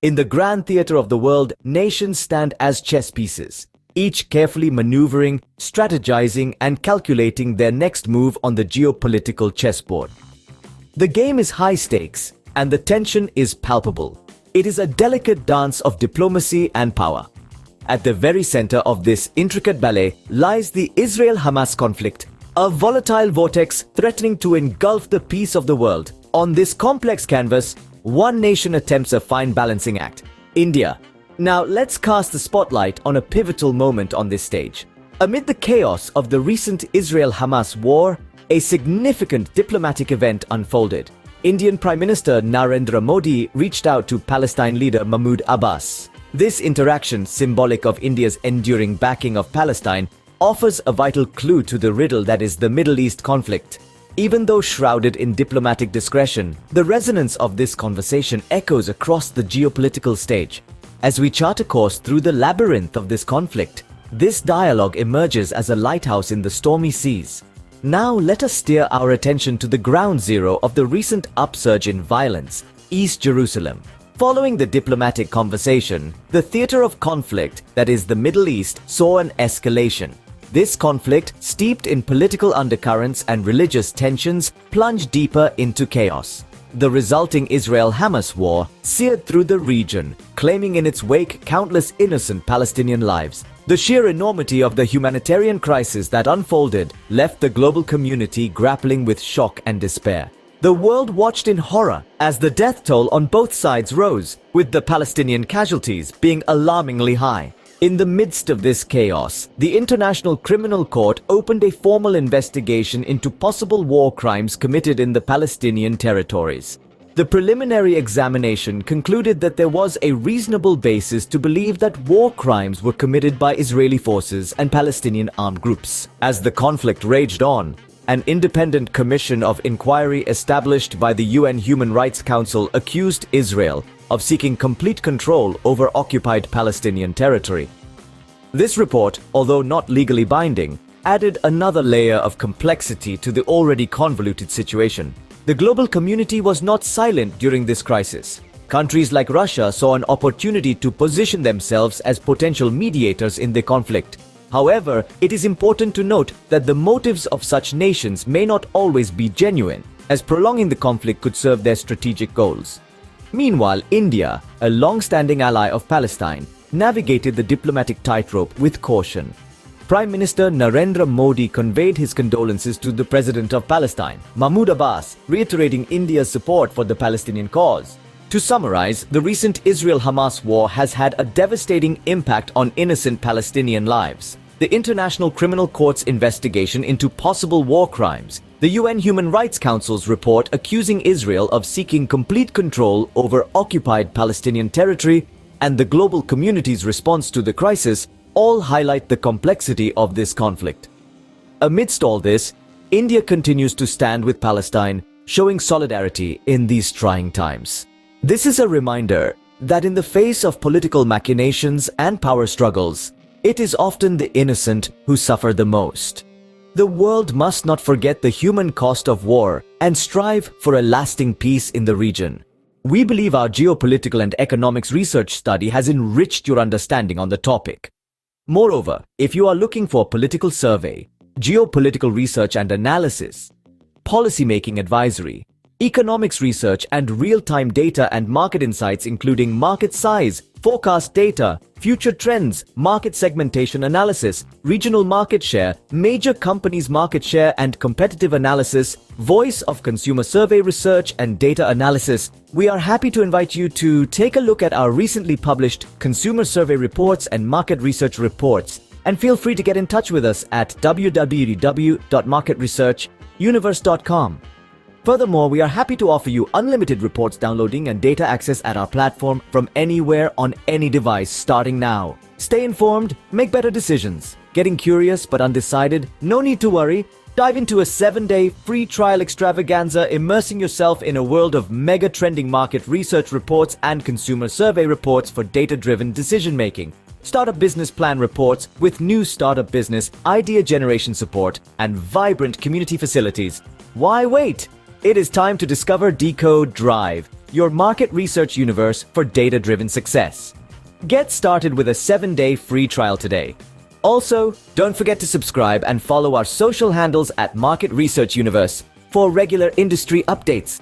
In the grand theater of the world, nations stand as chess pieces, each carefully maneuvering, strategizing, and calculating their next move on the geopolitical chessboard. The game is high stakes, and the tension is palpable. It is a delicate dance of diplomacy and power. At the very center of this intricate ballet lies the Israel-Hamas conflict, a volatile vortex threatening to engulf the peace of the world. On this complex canvas, one nation attempts a fine balancing act: India. Now let's cast the spotlight on a pivotal moment on this stage. Amid the chaos of the recent Israel-Hamas war, a significant diplomatic event unfolded. Indian Prime Minister Narendra Modi reached out to Palestine leader Mahmoud Abbas. This interaction, symbolic of India's enduring backing of Palestine, offers a vital clue to the riddle that is the Middle East conflict. Even though shrouded in diplomatic discretion, the resonance of this conversation echoes across the geopolitical stage. As we chart a course through the labyrinth of this conflict, this dialogue emerges as a lighthouse in the stormy seas. Now let us steer our attention to the ground zero of the recent upsurge in violence, East Jerusalem. Following the diplomatic conversation, the theater of conflict, that is the Middle East, saw an escalation. This conflict, steeped in political undercurrents and religious tensions, plunged deeper into chaos. The resulting Israel-Hamas war seared through the region, claiming in its wake countless innocent Palestinian lives. The sheer enormity of the humanitarian crisis that unfolded left the global community grappling with shock and despair. The world watched in horror as the death toll on both sides rose, with the Palestinian casualties being alarmingly high. In the midst of this chaos, the International Criminal Court opened a formal investigation into possible war crimes committed in the Palestinian territories. The preliminary examination concluded that there was a reasonable basis to believe that war crimes were committed by Israeli forces and Palestinian armed groups. As the conflict raged on, an independent commission of inquiry established by the UN Human Rights Council accused Israel of seeking complete control over occupied Palestinian territory. This report, although not legally binding, added another layer of complexity to the already convoluted situation. The global community was not silent during this crisis. Countries like Russia saw an opportunity to position themselves as potential mediators in the conflict. However, it is important to note that the motives of such nations may not always be genuine, as prolonging the conflict could serve their strategic goals. Meanwhile, India, a long-standing ally of Palestine, navigated the diplomatic tightrope with caution. Prime Minister Narendra Modi conveyed his condolences to the President of Palestine, Mahmoud Abbas, reiterating India's support for the Palestinian cause. To summarize, the recent Israel-Hamas war has had a devastating impact on innocent Palestinian lives. The International Criminal Court's investigation into possible war crimes, the UN Human Rights Council's report accusing Israel of seeking complete control over occupied Palestinian territory, and the global community's response to the crisis all highlight the complexity of this conflict. Amidst all this, India continues to stand with Palestine, showing solidarity in these trying times. This is a reminder that in the face of political machinations and power struggles, it is often the innocent who suffer the most. The world must not forget the human cost of war and strive for a lasting peace in the region. We believe our geopolitical and economics research study has enriched your understanding on the topic. Moreover, if you are looking for political survey, geopolitical research and analysis, policymaking advisory, economics research and real-time data and market insights including market size, forecast data, future trends, market segmentation analysis, regional market share, major companies' market share and competitive analysis, voice of consumer survey research and data analysis, we are happy to invite you to take a look at our recently published consumer survey reports and market research reports, and feel free to get in touch with us at www.marketresearchuniverse.com. Furthermore, we are happy to offer you unlimited reports downloading and data access at our platform from anywhere on any device starting now. Stay informed, make better decisions. Getting curious but undecided? No need to worry. Dive into a 7-day free trial extravaganza, immersing yourself in a world of mega trending market research reports and consumer survey reports for data-driven decision-making. Startup business plan reports with new startup business idea generation support and vibrant community facilities. Why wait? It is time to discover Decode Drive, your market research universe for data-driven success. Get started with a 7-day free trial today. Also, don't forget to subscribe and follow our social handles at Market Research Universe for regular industry updates.